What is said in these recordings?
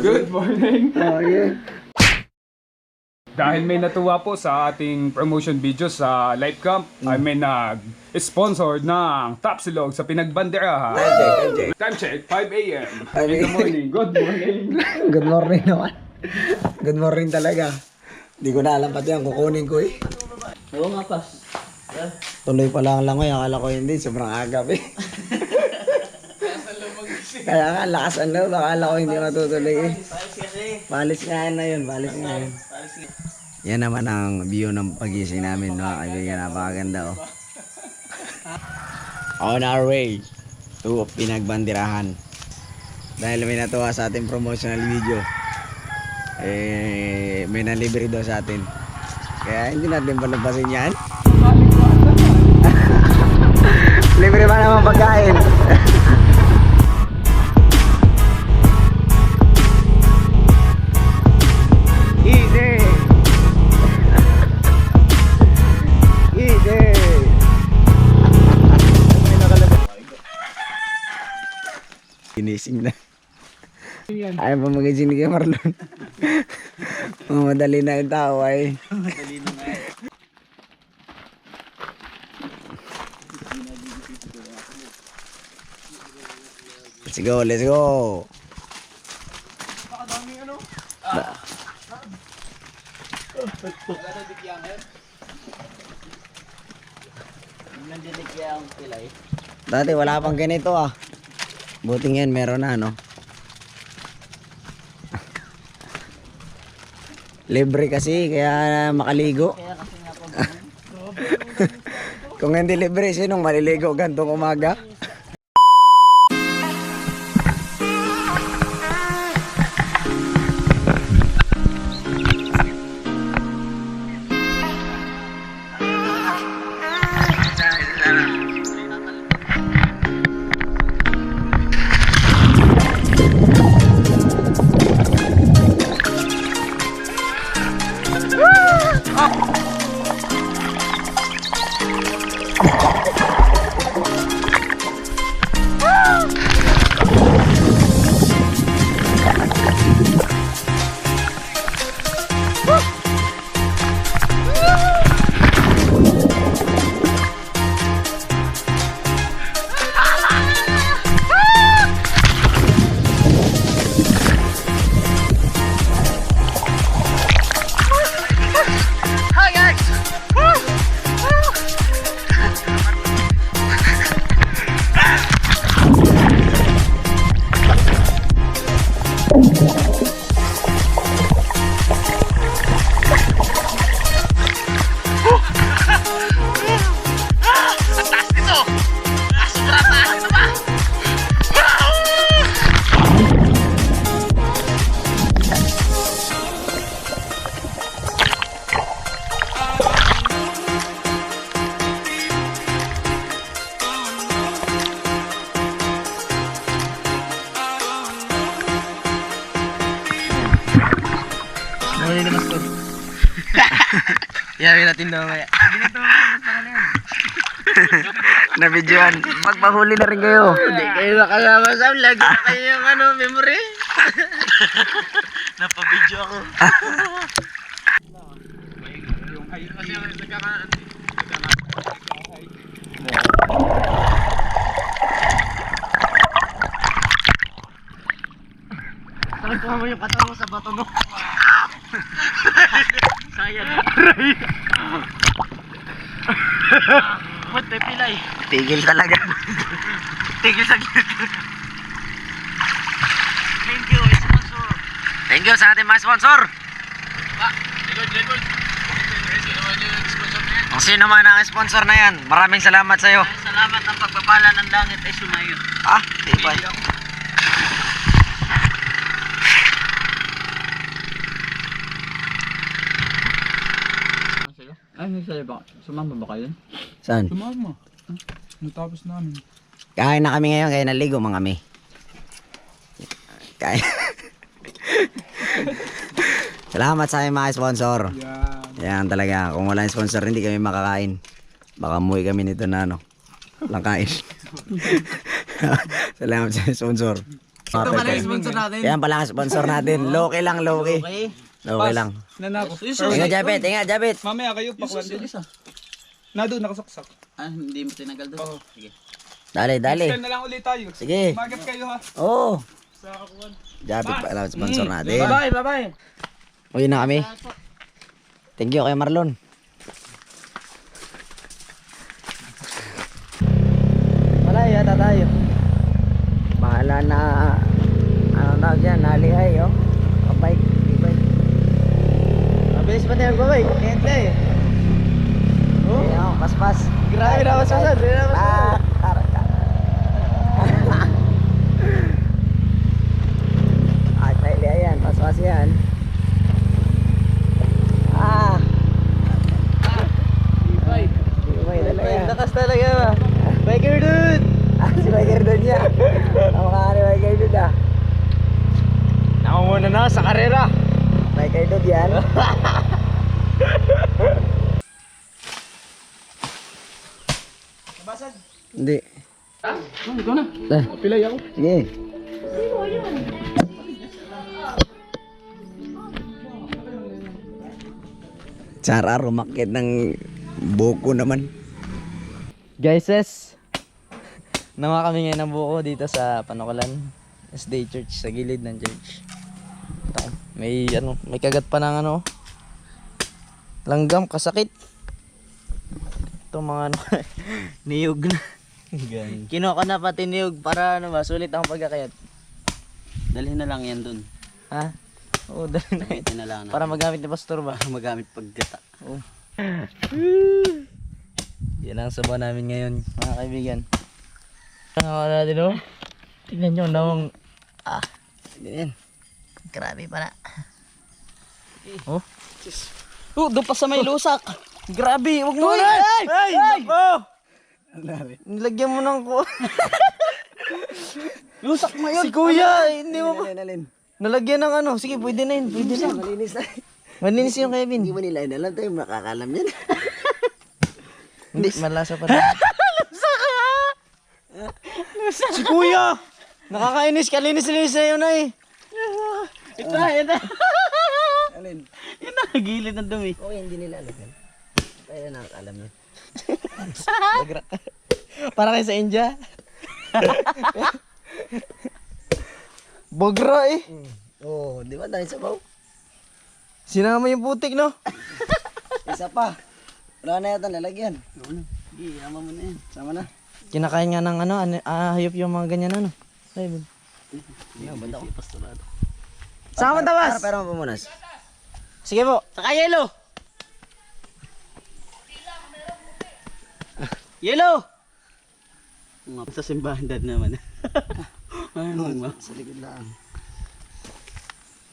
Good morning. Oh, yeah. Dahil may natuwa po sa ating promotion video sa Life Camp, ay may nag-sponsor ng Tapsilog sa Pinagbanderahan. Time check, 5 a.m. in the morning. Good morning. Good morning naman. Good morning talaga. Hindi ko na alam pati ang kukunin ko eh. Oo nga, pas. Tuloy pa lang langoy. Akala ko hindi. Sobrang agap eh. Kaya nga, lakas ang loob. Akala ko hindi matutuloy eh. Balis nga na yun. Balis nga yun. Yan naman ang view ng pagising namin, mga kaibigan. Napakaganda oh. On our way to Pinagbanderahan. Dahil may natuwa sa ating promotional video, eh, may nalibre daw sa atin. Kaya hindi natin palabasin yan. Libre ba naman pagkain? Easy! Easy! Ginising na. Ayaw pa magising ni Marlon. Madali na yung tao ay. Madali na nga. Let's go, let's go. Pakadaming ano? Wala na dikyang yan. Nandidikyang pilay. Dati wala pang ganito ah. Buti ngayon meron na no. Libre kasi kaya makaligo. Kaya kasi nga po. Kung hindi libre, sinong maliligo gantong umaga? Muli naman ito. Yawi natin na mamaya. Nabidyoan. Magpahuli na rin kayo. Hindi kayo nakasama sa vlog. Kayo yung ano, memory. Napabidyo ako. Yung ay kasi nagkakaan. Sakit ko mo yung katawan mo sa bato mo. Sayang. Puti pilay. Tigil talaga. Tigil sa gilid. Thank you, sponsor. Thank you sa ating mga sponsor. Likod. Kung sino man ang sponsor na yan, maraming salamat sa iyo. Salamat ng pagpapala ng langit ay sumayo. Ah, tibay. Ay, may sa'yo ba? Sumama ba kayo? Saan? Sumama. Natapos namin. Kain na kami ngayon, kaya naligo mga kami. Kain. Salamat sa aking mga sponsor. Yan. Yan talaga. Kung walang sponsor, hindi kami makakain. Baka muwi kami nito na ano. Walang kain. Salamat sa sponsor. Ito pala yung sponsor natin. Yan pala ang sponsor natin. Loki lang, Loki. Loki lang. Nanako. Ingat, Japet. Ingat, Japet. Mamaya kayo pakwan din. Nado, nakasaksak. Hindi mo tinagal doon. Sige. Dali, dali. Next time na lang ulit tayo. Sige. Magat kayo ha. Oo. Sa kakuan. Japet pala ang sponsor natin. Bye-bye. Uwi na kami. Thank you kay Marlon. Malayo yata tayo. Bahala na ano tawag yan, nalihay oh. Kabike, bike. Mabilis pa tayo magbabike, kente eh. Oh, yeah, pas-pas. Grabe na pas-pasan, At nalihay yan, pas-pas yan. Lakas talaga ba? Biker dude! Si biker dude niya. Ang mga ni biker dude ah. Ako muna na sa karera. Biker dude yan. Nabasag. Hindi. Ikaw na. Pilay ako. Sige. Sara, rumakit ng buko naman. Guys, nawa kami ngayon ng buko dito sa Panukalan SD Church, sa gilid ng church. Ito, may kagat pa ng langgam, kasakit. Ito mga niyog na. Kinuha ko na pati niyog para sulit ang pagkakayat. Dalhin na lang yan dun. Ha? Oo, dali na. Gamitin na lang na. Para magamit ni pastor ba? Magamit paggata. Oo. Yan ang sabaw namin ngayon, mga kaibigan. Wala natin tingnan nyo, nawang ganyan. Grabe pala. Oh. Doon pa sa may lusak. Grabe, wag mo na. Ay! Nilagyan mo ng lusak mo yun. Si kuya, hindi mo pa. Nalagyan ng sige, pwede na yun. Pwede na. Malinis na. Malinis yung Kevin. Hindi mo nila inalam tayo, makakalam yan. Hindi, malasa pa rin. Si kuya! Nakakainis, kalinis-linis na yun ay. Ito. Alin? Yan na, gilid ng dumi. Okay, hindi nila alam yan. Tayo na nakakalam yan. Para kayo sa India. Bogra eh. Oo, di ba dahil sa baw? Sinama yung putik no? Isa pa. Wala na yata lalagyan. Sige, ama mo na yan. Sama na. Kinakain nga ng hayop yung mga ganyan Ay, Banda ko. Pastorado. sama tawas! Pero pamunas. Sige po. Saka yelo! Yelo! Sa simbahan dad naman. Sa likod lang.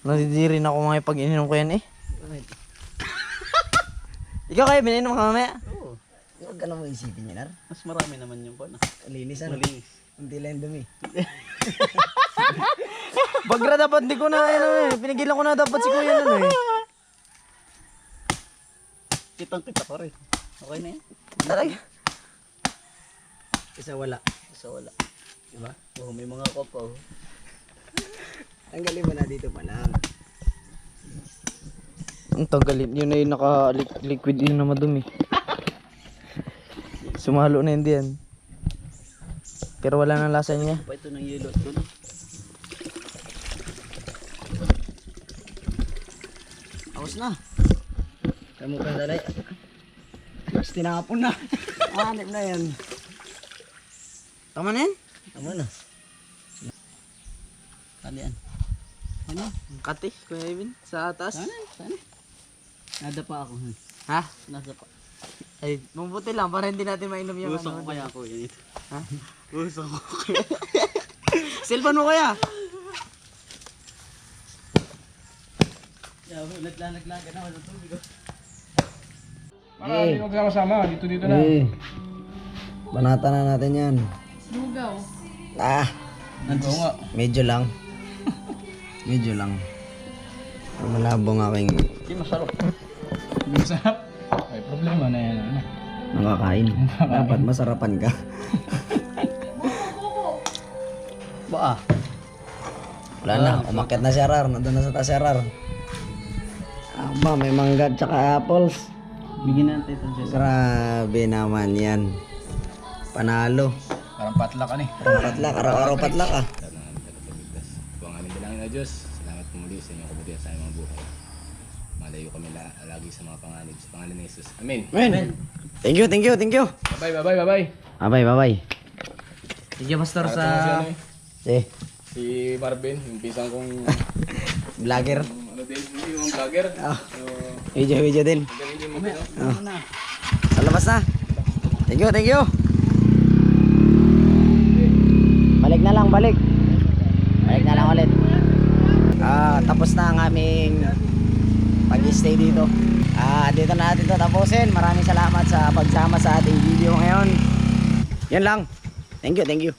Nadidirin ako mga pag-ininom ko yan eh. Ikaw kayo, bininom ka mamaya? Oo. Huwag ka lang mo isipin yan, Ar. Mas marami naman yung pon. Linis ano? Malinis. Hindi lang dumi. Bagra dapat, di ko na pinigilan ko na dapat si kuya nun eh. Kitang-kita ko rin. Okay na yan. Talaga. Isa wala. Isa wala. Diba? Oo, may mga kopa. Ang galing mo na dito pa lang. Ang tanggalin, yun ay naka-liquid yun na madumi. Sumalo na hindi yan. Pero wala nang lasa niya. Pa ito ng yelo at doon. Awas na. Kamu ka dalay. Mas tinapon na. Hanip na yan. Tama na yan? Tama na. Ano yan? Ano? Kati, Kuya Ivan, sa atas. Sana. Nada pa ako. Ha? Nasa pa. Ay, mabuti lang para hindi natin mainom yung Gusto ko kaya ako yan ito. Ha? Gusto ko. Cellphone mo kaya? Naglalaglaga na wala tubig. Marami huwag sama-sama. Dito na. Banata na natin yan. Lugaw. Oo nga. Medyo lang. Medyo lang. Malabo ng aking Hindi masarap. Masarap. May problema na yan. nakakain. Dapat masarapan ka. Ba Wala na, umakyat na si Arar. Nandun na sa taas si Arar. Aba, may mangga tsaka apples. Bigyan natin ito, Jess. Grabe naman yan. Panalo. Parang patlak ka ni. Parang patlak, araw-araw patlak ah. Kung ang aming dalangin na Diyos, salamat po muli sa inyong kabutihan sa aming mga buhay. Malayo kami lagi sa mga panganib. Sa pangalan ni Jesus. Amen. Men. Thank you, thank you, thank you. Bye bye, bye bye, bye. Bye, bye, bye. Sige, Pastor, Para sa... si, ano, eh, Eh, si Marvin, yung pisang kong vlogger. ano din, yung vlogger. So, Video din. galing mo din, Oh. Sa labas na. Thank you, thank you. Balik na lang, balik. Balik na lang ulit. Tapos na ang aming pag-stay dito. Dito na natin ito tapusin. Maraming salamat sa pagsama sa ating video ngayon. Yan lang. Thank you, thank you.